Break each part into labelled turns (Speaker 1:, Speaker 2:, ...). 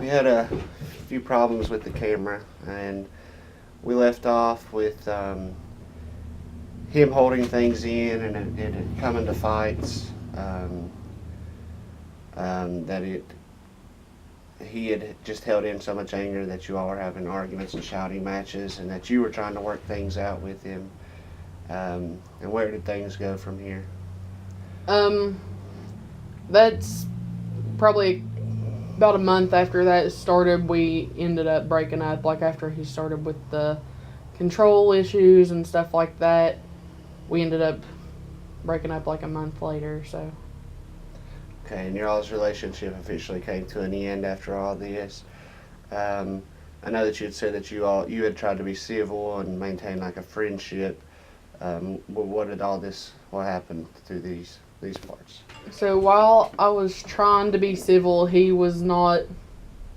Speaker 1: we had a few problems with the camera, and we left off with him holding things in and it coming to fights. That he had just held in so much anger that you all were having arguments and shouting matches, and that you were trying to work things out with him. And where did things go from here?
Speaker 2: Um, that's probably about a month after that started, we ended up breaking up. Like after he started with the control issues and stuff like that, we ended up breaking up like a month later. So
Speaker 1: Okay, and your all's relationship officially came to an end after all this. I know that you had said that you had tried to be civil and maintain like a friendship. What happened through these parts?
Speaker 2: so while I was trying to be civil, he was not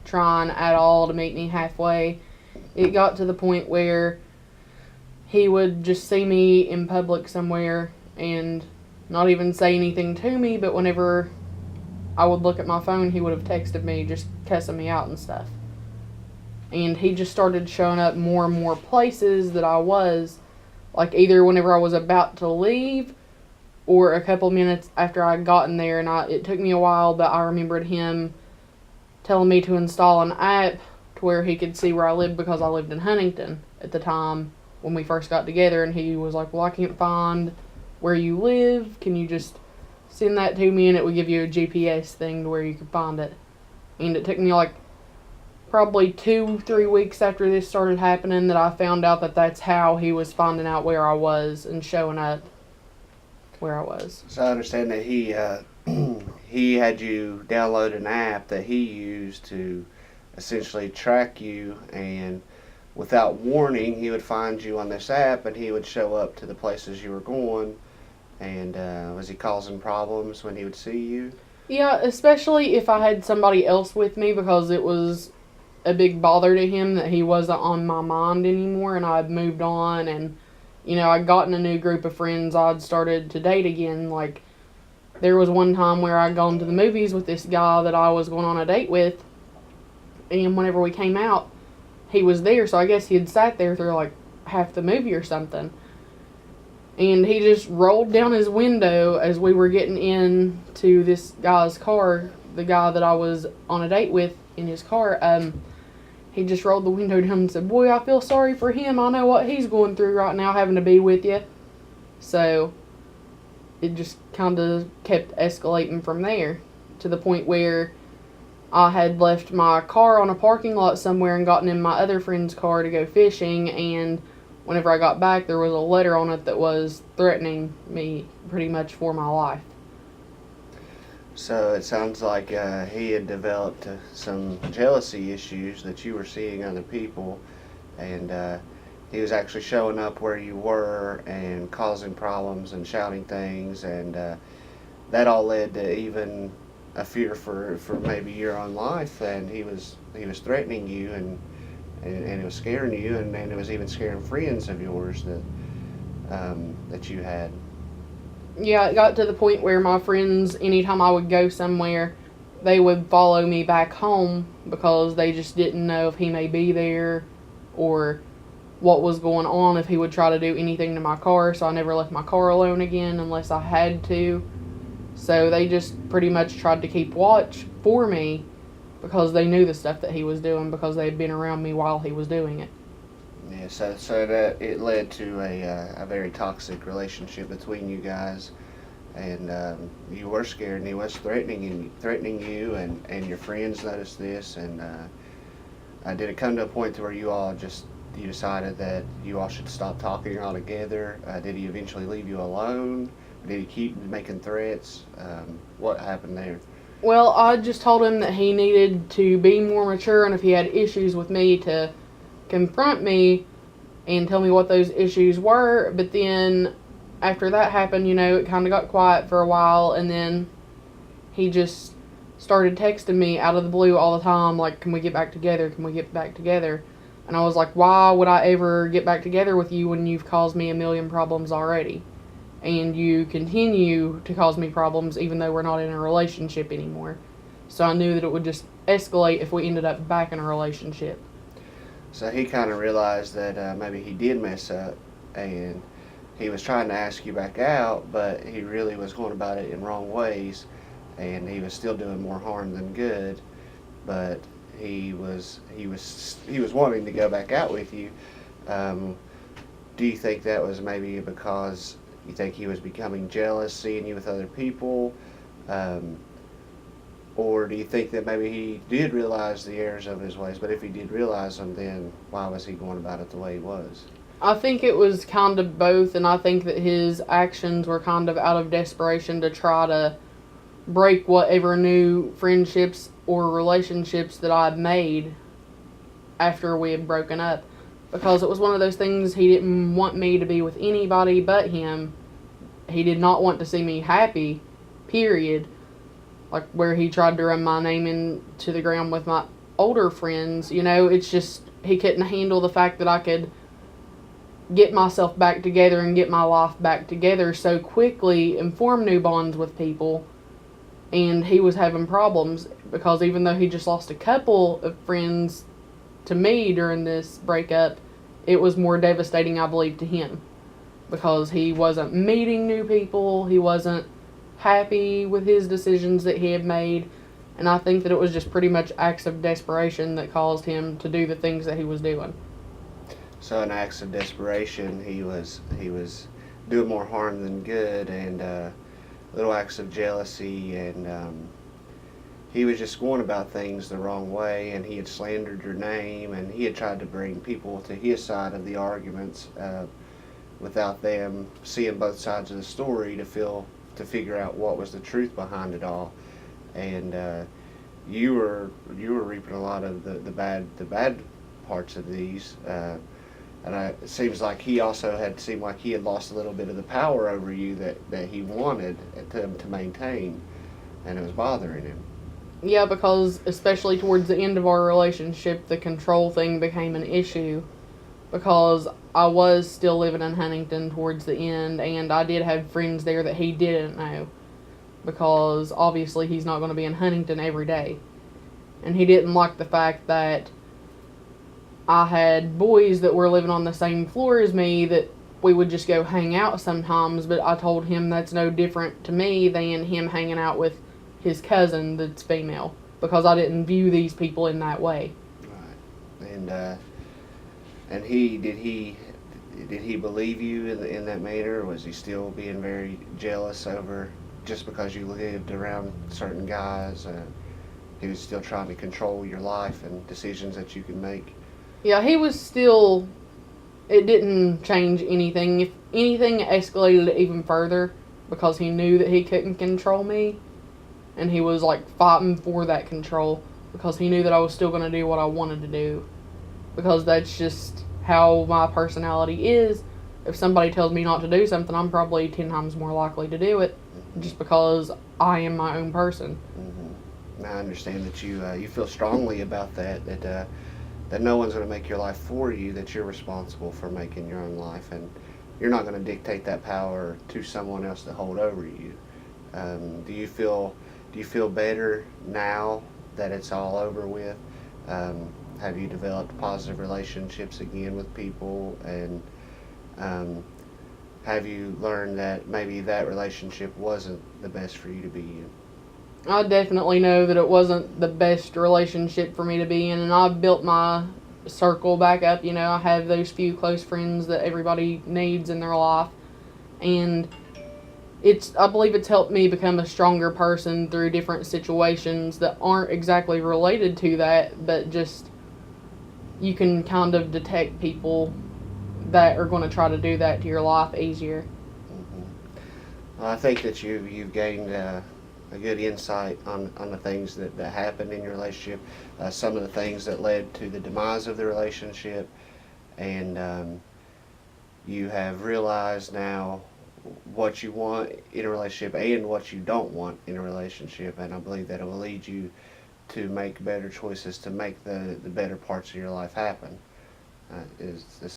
Speaker 2: trying at all to meet me halfway. It got to the point where he would just see me in public somewhere and not even say anything to me, but whenever I would look at my phone, he would have texted me just cussing me out and stuff. And he just started showing up more and more places that I was, like either whenever I was about to leave or a couple minutes after I'd gotten there. And it took me a while, but I remembered him telling me to install an app to where he could see where I lived, because I lived in Huntington at the time when we first got together. And he was like, well, I can't find where you live. Can you just send that to me, and it would give you a GPS thing to where you could find it. And it took me like probably 2-3 weeks after this started happening that I found out that that's how he was finding out where I was and showing up where I was.
Speaker 1: So I understand that he he had you download an app that he used to essentially track you, and without warning, he would find you on this app, and he would show up to the places you were going. And was he causing problems when he would see you?
Speaker 2: Yeah, especially if I had somebody else with me, because it was a big bother to him that he wasn't on my mind anymore and I'd moved on, and I'd gotten a new group of friends. I'd started to date again. Like, there was one time where I'd gone to the movies with this guy that I was going on a date with, and whenever we came out, he was there, so I guess he had sat there through like half the movie or something. And he just rolled down his window as we were getting into this guy's car, the guy that I was on a date with in his car. He just rolled the window down and said, boy, I feel sorry for him. I know what he's going through right now having to be with you. So it just kind of kept escalating from there to the point where I had left my car on a parking lot somewhere and gotten in my other friend's car to go fishing, and whenever I got back, there was a letter on it that was threatening me pretty much for my life.
Speaker 1: So it sounds like he had developed some jealousy issues that you were seeing other people, and he was actually showing up where you were and causing problems and shouting things, and that all led to even a fear for maybe your own life, and he was threatening you, and it was scaring you, and it was even scaring friends of yours that you had.
Speaker 2: Yeah, it got to the point where my friends, anytime I would go somewhere, they would follow me back home because they just didn't know if he may be there or what was going on, if he would try to do anything to my car. So I never left my car alone again unless I had to. So they just pretty much tried to keep watch for me because they knew the stuff that he was doing, because they had been around me while he was doing it.
Speaker 1: Yeah, so that it led to a very toxic relationship between you guys, and you were scared, and he was threatening you, and your friends noticed this, and did it come to a point to where you decided that you all should stop talking altogether? Did he eventually leave you alone? Did he keep making threats? What happened there?
Speaker 2: Well, I just told him that he needed to be more mature, and if he had issues with me, to confront me and tell me what those issues were. But then after that happened, it kind of got quiet for a while, and then he just started texting me out of the blue all the time, like, can we get back together? Can we get back together? And I was like, why would I ever get back together with you when you've caused me a million problems already? And you continue to cause me problems even though we're not in a relationship anymore. So I knew that it would just escalate if we ended up back in a relationship.
Speaker 1: So he kind of realized that maybe he did mess up, and he was trying to ask you back out, but he really was going about it in wrong ways, and he was still doing more harm than good. But he was wanting to go back out with you. Um, do you think that was maybe because you think he was becoming jealous, seeing you with other people? Um, or do you think that maybe he did realize the errors of his ways, but if he did realize them, then why was he going about it the way he was?
Speaker 2: I think it was kind of both, and I think that his actions were kind of out of desperation to try to break whatever new friendships or relationships that I'd made after we had broken up. Because it was one of those things, he didn't want me to be with anybody but him. He did not want to see me happy, period. Like where he tried to run my name into the ground with my older friends. You know, it's just, he couldn't handle the fact that I could get myself back together and get my life back together so quickly and form new bonds with people. And he was having problems because even though he just lost a couple of friends to me during this breakup, it was more devastating, I believe, to him. Because he wasn't meeting new people, he wasn't happy with his decisions that he had made, and I think that it was just pretty much acts of desperation that caused him to do the things that he was doing.
Speaker 1: So in acts of desperation, he was doing more harm than good, and little acts of jealousy, and he was just going about things the wrong way, and he had slandered your name, and he had tried to bring people to his side of the arguments without them seeing both sides of the story to figure out what was the truth behind it all. And you were reaping a lot of the bad parts of these. And it seems like he also seemed like he had lost a little bit of the power over you that he wanted to maintain, and it was bothering him.
Speaker 2: Yeah, because especially towards the end of our relationship, the control thing became an issue. Because I was still living in Huntington towards the end, and I did have friends there that he didn't know. Because obviously he's not going to be in Huntington every day. And he didn't like the fact that I had boys that were living on the same floor as me that we would just go hang out sometimes, but I told him that's no different to me than him hanging out with his cousin that's female, because I didn't view these people in that way.
Speaker 1: Right. And did he believe you in that manner, or was he still being very jealous over just because you lived around certain guys? He was still trying to control your life and decisions that you could make.
Speaker 2: Yeah, he was still. It didn't change anything. If anything, it escalated it even further because he knew that he couldn't control me, and he was like fighting for that control because he knew that I was still going to do what I wanted to do, because that's just how my personality is. If somebody tells me not to do something, I'm probably 10 times more likely to do it, just because I am my own person.
Speaker 1: Mm-hmm. I understand that you feel strongly about that no one's going to make your life for you, that you're responsible for making your own life, and you're not going to dictate that power to someone else to hold over you. Do you feel better now that it's all over with? Have you developed positive relationships again with people, and have you learned that maybe that relationship wasn't the best for you to be in?
Speaker 2: I definitely know that it wasn't the best relationship for me to be in, and I've built my circle back up. You know, I have those few close friends that everybody needs in their life, and I believe it's helped me become a stronger person through different situations that aren't exactly related to that, but just you can kind of detect people that are going to try to do that to your life easier.
Speaker 1: Mm-hmm. Well, I think that you've gained a good insight on the things that happened in your relationship, some of the things that led to the demise of the relationship, and you have realized now what you want in a relationship and what you don't want in a relationship, and I believe that it will lead you to make better choices to make the better parts of your life happen. Is this